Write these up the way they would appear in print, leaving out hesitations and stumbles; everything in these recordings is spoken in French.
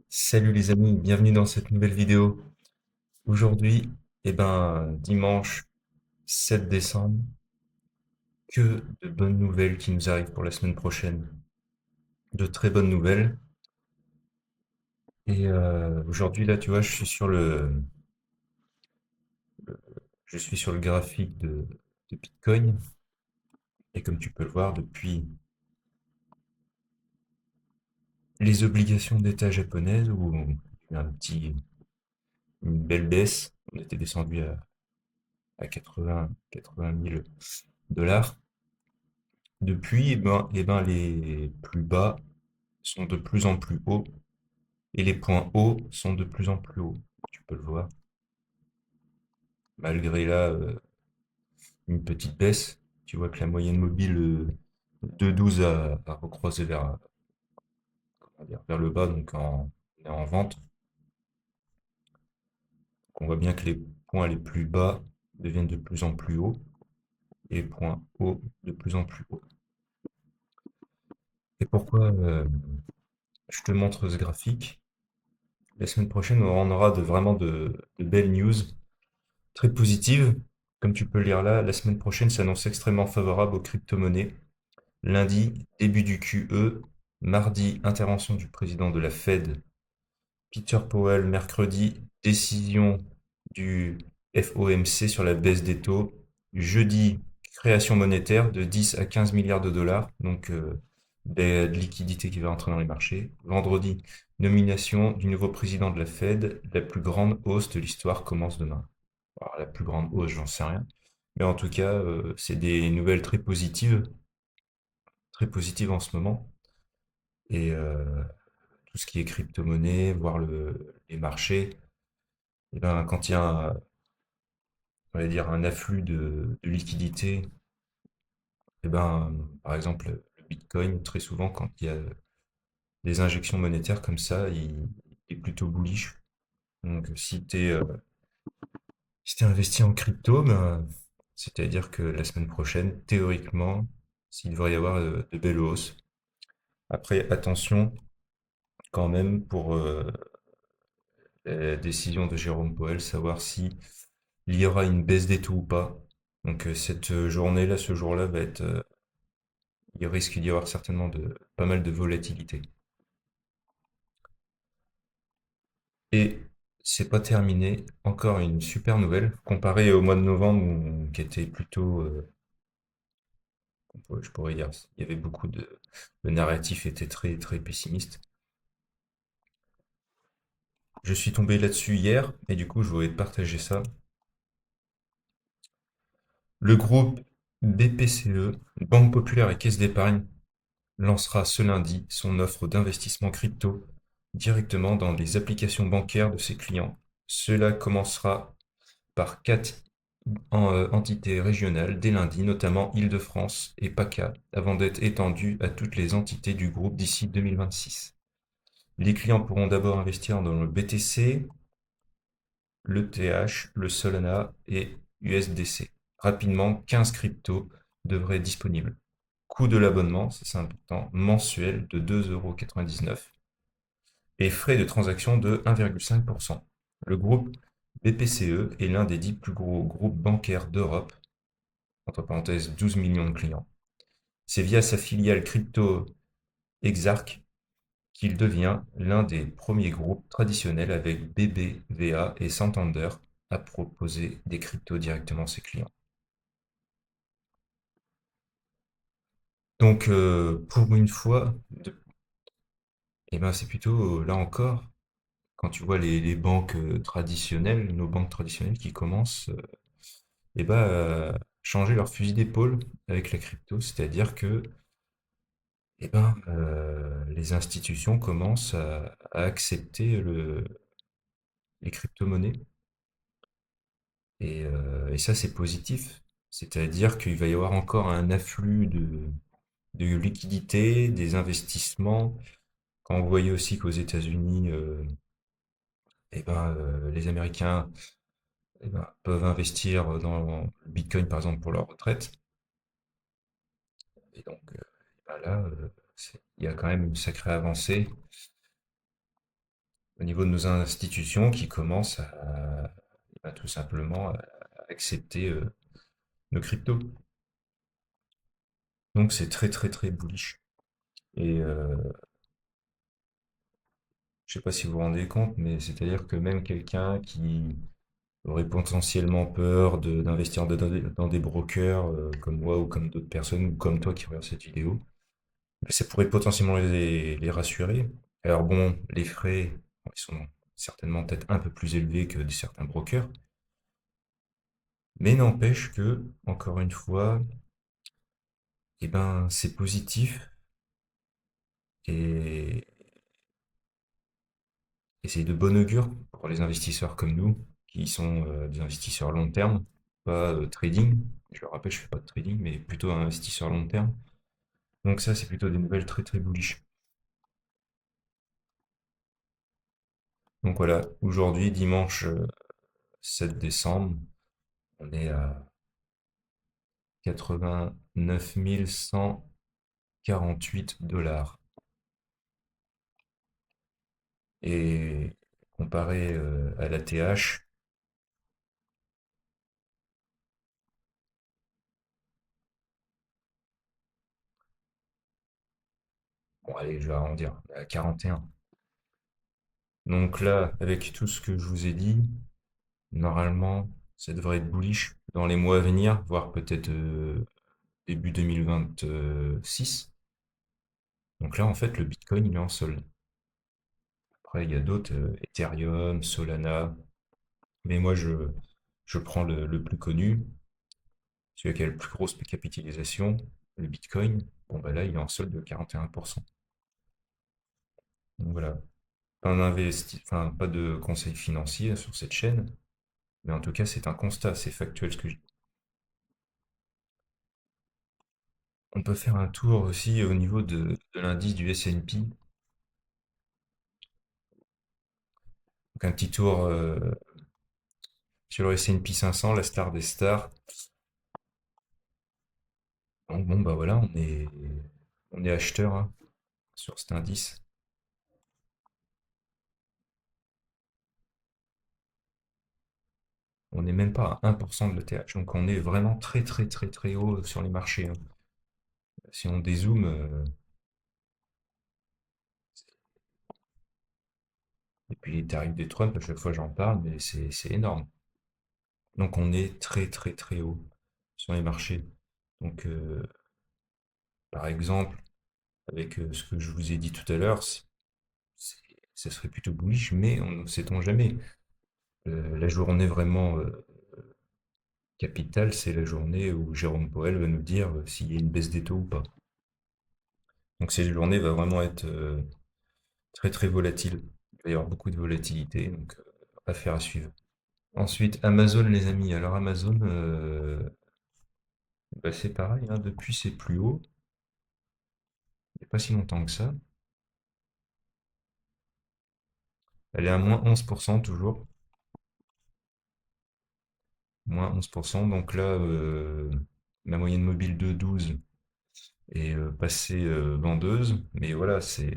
Salut les amis, bienvenue dans cette nouvelle vidéo. Aujourd'hui, dimanche 7 décembre, que de bonnes nouvelles qui nous arrivent pour la semaine prochaine. De très bonnes nouvelles. Aujourd'hui, là, tu vois, je suis sur le graphique de Bitcoin. Et comme tu peux le voir, depuis les obligations d'État japonaises, où il y a eu une belle baisse, on était descendu à 80 000 dollars. Depuis, les plus bas sont de plus en plus hauts et les points hauts sont de plus en plus hauts. Tu peux le voir. Malgré là une petite baisse, tu vois que la moyenne mobile de 12 a recroisé comment dire, vers le bas, on est en vente. Donc on voit bien que les points les plus bas deviennent de plus en plus hauts et les points hauts de plus en plus hauts. Et pourquoi je te montre ce graphique? La semaine prochaine, on aura de belles news très positives. Comme tu peux le lire là, la semaine prochaine s'annonce extrêmement favorable aux crypto-monnaies. Lundi, début du QE. Mardi, intervention du président de la Fed, Peter Powell. Mercredi, décision du FOMC sur la baisse des taux. Jeudi, création monétaire de 10 à 15 milliards de dollars, de liquidités qui va entrer dans les marchés. Vendredi, nomination du nouveau président de la Fed. La plus grande hausse de l'histoire commence demain. Alors, la plus grande hausse, j'en sais rien. Mais en tout cas, c'est des nouvelles très positives en ce moment. Et tout ce qui est crypto-monnaie, voire les marchés, et ben, quand il y a on va dire un afflux de liquidités, et ben, par exemple, le Bitcoin, très souvent, quand il y a des injections monétaires comme ça, il est plutôt bullish. Donc, si t'es investi en crypto, ben, c'est-à-dire que la semaine prochaine, théoriquement, s'il devrait y avoir de belles hausses. Après, attention quand même pour la décision de Jérôme Powell, savoir si il y aura une baisse des taux ou pas. Donc cette journée-là, ce jour-là il risque d'y avoir certainement pas mal de volatilité. Et c'est pas terminé. Encore une super nouvelle comparée au mois de novembre qui était plutôt, je pourrais dire, il y avait le narratif était très très pessimiste. Je suis tombé là-dessus hier et du coup je voulais te partager ça. Le groupe BPCE, Banque Populaire et Caisse d'Épargne, lancera ce lundi son offre d'investissement crypto directement dans les applications bancaires de ses clients. Cela commencera par 4 entités régionales dès lundi, notamment Île-de-France et PACA, avant d'être étendu à toutes les entités du groupe d'ici 2026. Les clients pourront d'abord investir dans le BTC, le TH, le Solana et USDC. Rapidement, 15 cryptos devraient être disponibles. Coût de l'abonnement, ça c'est important, mensuel de 2,99 € et frais de transaction de 1,5%. Le groupe BPCE est l'un des 10 plus gros groupes bancaires d'Europe, entre parenthèses 12 millions de clients. C'est via sa filiale crypto Exarch qu'il devient l'un des premiers groupes traditionnels avec BBVA et Santander à proposer des cryptos directement à ses clients. Donc pour une fois, c'est plutôt là encore, quand tu vois les banques traditionnelles, nos banques traditionnelles qui commencent changer leur fusil d'épaule avec la crypto, c'est-à-dire que les institutions commencent à accepter les crypto-monnaies et ça c'est positif, c'est-à-dire qu'il va y avoir encore un afflux de liquidités, des investissements. Quand vous voyez aussi qu'aux États-Unis, les Américains peuvent investir dans le Bitcoin par exemple pour leur retraite. Et donc là, il y a quand même une sacrée avancée. au niveau de nos institutions qui commencent tout simplement à accepter nos cryptos. Donc c'est très très très bullish. Et je sais pas si vous vous rendez compte, mais c'est-à-dire que même quelqu'un qui aurait potentiellement peur d'investir dans des brokers comme moi ou comme d'autres personnes ou comme toi qui regarde cette vidéo, ça pourrait potentiellement les rassurer. Alors bon, les frais, bon, ils sont certainement peut-être un peu plus élevés que certains brokers, mais n'empêche que, encore une fois, eh ben, c'est positif et, et c'est de bon augure pour les investisseurs comme nous, qui sont des investisseurs long terme, pas trading. Je le rappelle, je fais pas de trading, mais plutôt un investisseur long terme. Donc ça, c'est plutôt des nouvelles très très bullish. Donc voilà, aujourd'hui, dimanche 7 décembre, on est à 89 148 $. Et comparé à la TH, bon allez, je vais arrondir, on est à 41. Donc là, avec tout ce que je vous ai dit, normalement, ça devrait être bullish dans les mois à venir, voire peut-être début 2026. Donc là, en fait, le Bitcoin, il est en solde. Après, il y a d'autres, Ethereum, Solana, mais moi, je prends le plus connu, celui qui a la plus grosse capitalisation, le Bitcoin. Bon, bah là, il est en solde de 41%. Donc voilà. Enfin, pas de conseils financiers sur cette chaîne, mais en tout cas, c'est un constat, c'est factuel ce que je dis. On peut faire un tour aussi au niveau de l'indice du S&P. Donc un petit tour sur le S&P 500, la star des stars. Donc bon, bah voilà, on est acheteur hein, sur cet indice. On n'est même pas à 1% de l'ETH. Donc on est vraiment très très très très haut sur les marchés, hein. Si on dézoome, et puis les tarifs de Trump, à chaque fois j'en parle, mais c'est énorme. Donc on est très très très haut sur les marchés. Donc par exemple, avec ce que je vous ai dit tout à l'heure, ça serait plutôt bullish, mais on ne sait-on jamais. La journée vraiment capitale, c'est la journée où Jérôme Powell va nous dire s'il y a une baisse des taux ou pas. Donc cette journée va vraiment être très très volatile. Il va y avoir beaucoup de volatilité, donc affaire à suivre. Ensuite, Amazon, les amis. Alors Amazon, bah, c'est pareil, hein, depuis ses plus hauts, il n'y a pas si longtemps que ça. Elle est à moins 11% toujours. Moins 11%. Donc là, la moyenne mobile de 12 est passée vendeuse. Mais voilà, c'est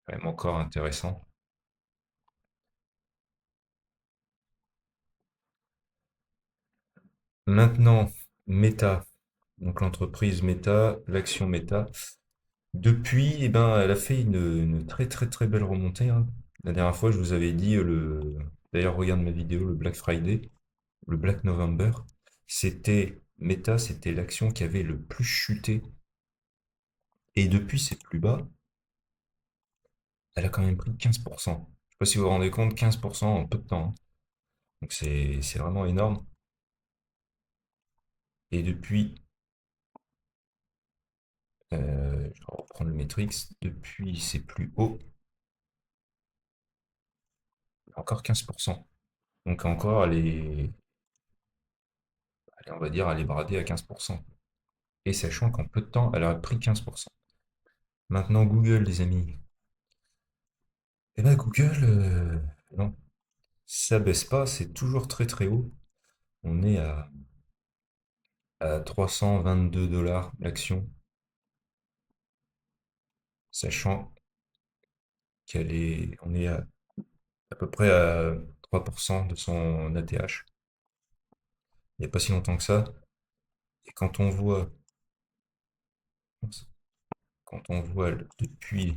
quand même encore intéressant. Maintenant, Meta. Donc l'entreprise Meta, l'action Meta. Depuis, eh ben, elle a fait une très très très belle remontée, hein. La dernière fois, je vous avais dit, d'ailleurs, regarde ma vidéo, le Black Friday, le Black November. Meta, c'était l'action qui avait le plus chuté. Et depuis ses plus bas, elle a quand même pris 15%. Je sais pas si vous vous rendez compte, 15% en peu de temps, hein. Donc c'est vraiment énorme. Et depuis, je vais reprendre le Matrix, depuis ses plus hauts, encore 15%. Donc encore, on va dire, elle est bradée à 15%. Et sachant qu'en peu de temps, elle a pris 15%. Maintenant, Google, les amis. Eh ben Google, non, ça baisse pas, c'est toujours très très haut. On est à 322 $ l'action, sachant on est à peu près à 3% de son ATH. Il n'y a pas si longtemps que ça. Et quand on voit depuis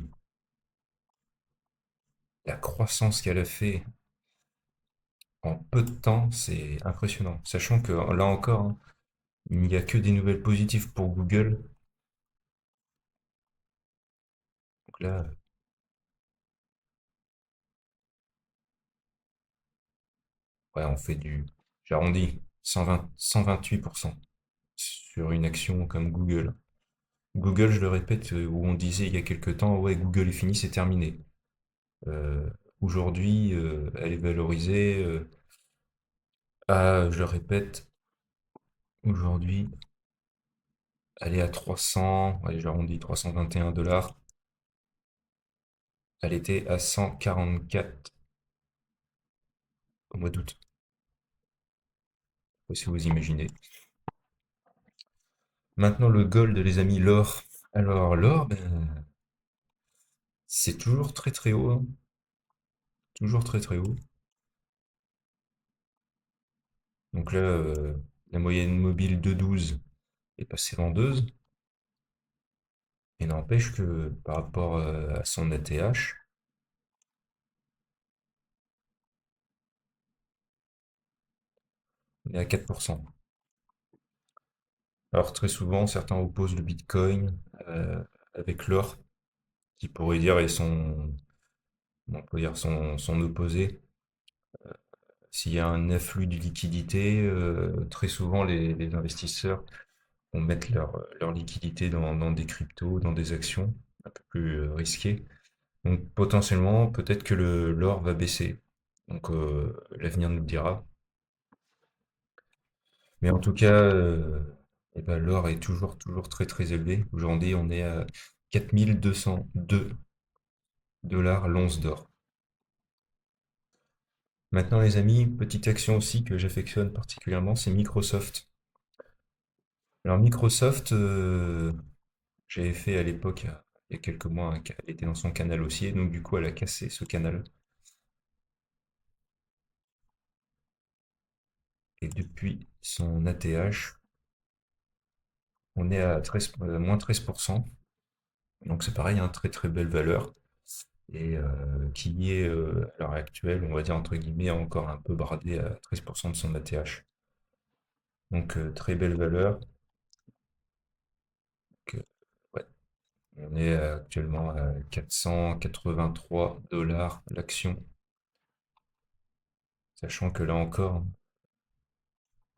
la croissance qu'elle a fait en peu de temps, c'est impressionnant. Sachant que là encore, hein, il n'y a que des nouvelles positives pour Google. Donc là, ouais, j'arrondis, 128% sur une action comme Google. Google, je le répète, où on disait il y a quelque temps, ouais, Google est fini, c'est terminé. Euh, Aujourd'hui, elle est valorisée je le répète, aujourd'hui, elle est à 300, allez, j'arrondis 321 $. Elle était à 144 au mois d'août. Si vous imaginez. Maintenant, le gold, les amis, l'or. Alors, l'or, ben, c'est toujours très très haut, hein. Toujours très très haut. Donc là, la moyenne mobile de 12 est passée vendeuse. Et n'empêche que par rapport à son ATH, on est à 4%. Alors très souvent, certains opposent le Bitcoin avec l'or, qui pourrait dire est on peut dire son opposé. S'il y a un afflux de liquidité, très souvent les investisseurs vont mettre leur liquidité dans des cryptos, dans des actions un peu plus risquées. Donc potentiellement, peut-être que l'or va baisser. Donc l'avenir nous le dira. Mais en tout cas, eh ben, l'or est toujours, toujours très, très élevé. Aujourd'hui, on est à 4 202 $ l'once d'or. Maintenant, les amis, petite action aussi que j'affectionne particulièrement, c'est Microsoft. Alors Microsoft, j'avais fait à l'époque, il y a quelques mois, elle était dans son canal haussier, donc du coup, elle a cassé ce canal. Et depuis son ATH, on est à moins 13%. Donc c'est pareil, une très très belle valeur. Et qui est à l'heure actuelle, on va dire entre guillemets, encore un peu bradé à 13% de son ATH. Donc très belle valeur. Donc, ouais, on est actuellement à 483 $ l'action, sachant que là encore, hein,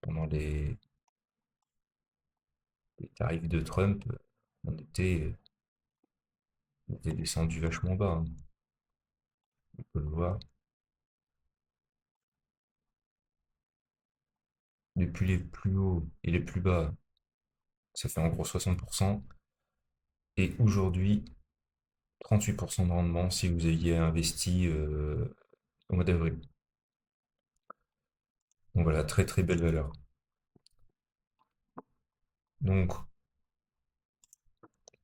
pendant les tarifs de Trump, on était descendu vachement bas, hein. On peut le voir. Depuis les plus hauts et les plus bas, ça fait en gros 60%. Et aujourd'hui, 38% de rendement si vous aviez investi au mois d'avril. Donc voilà, très très belle valeur. Donc,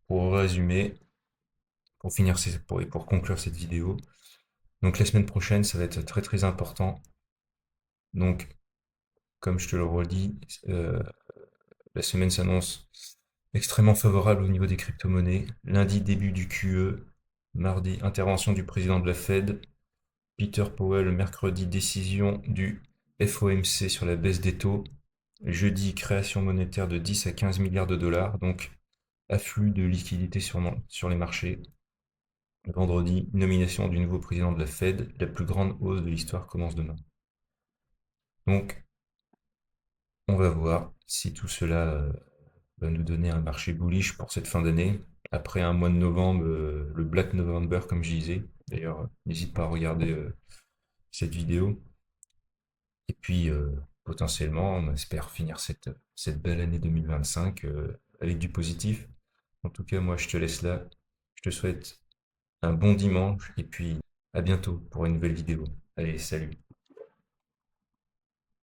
pour résumer, pour finir et pour conclure cette vidéo, donc la semaine prochaine, ça va être très très important. Donc, comme je te le redis, la semaine s'annonce extrêmement favorable au niveau des crypto-monnaies. Lundi, début du QE. Mardi, intervention du président de la Fed. Peter Powell, mercredi, décision du FOMC sur la baisse des taux. Jeudi, création monétaire de 10 à 15 milliards de dollars, donc afflux de liquidités sur les marchés. Vendredi, nomination du nouveau président de la Fed, la plus grande hausse de l'histoire commence demain. Donc, on va voir si tout cela va nous donner un marché bullish pour cette fin d'année. Après un mois de novembre, le Black November, comme je disais. D'ailleurs, n'hésite pas à regarder cette vidéo. Et puis, potentiellement, on espère finir cette belle année 2025 avec du positif. En tout cas, moi, je te laisse là. Je te souhaite un bon dimanche et puis à bientôt pour une nouvelle vidéo. Allez, salut!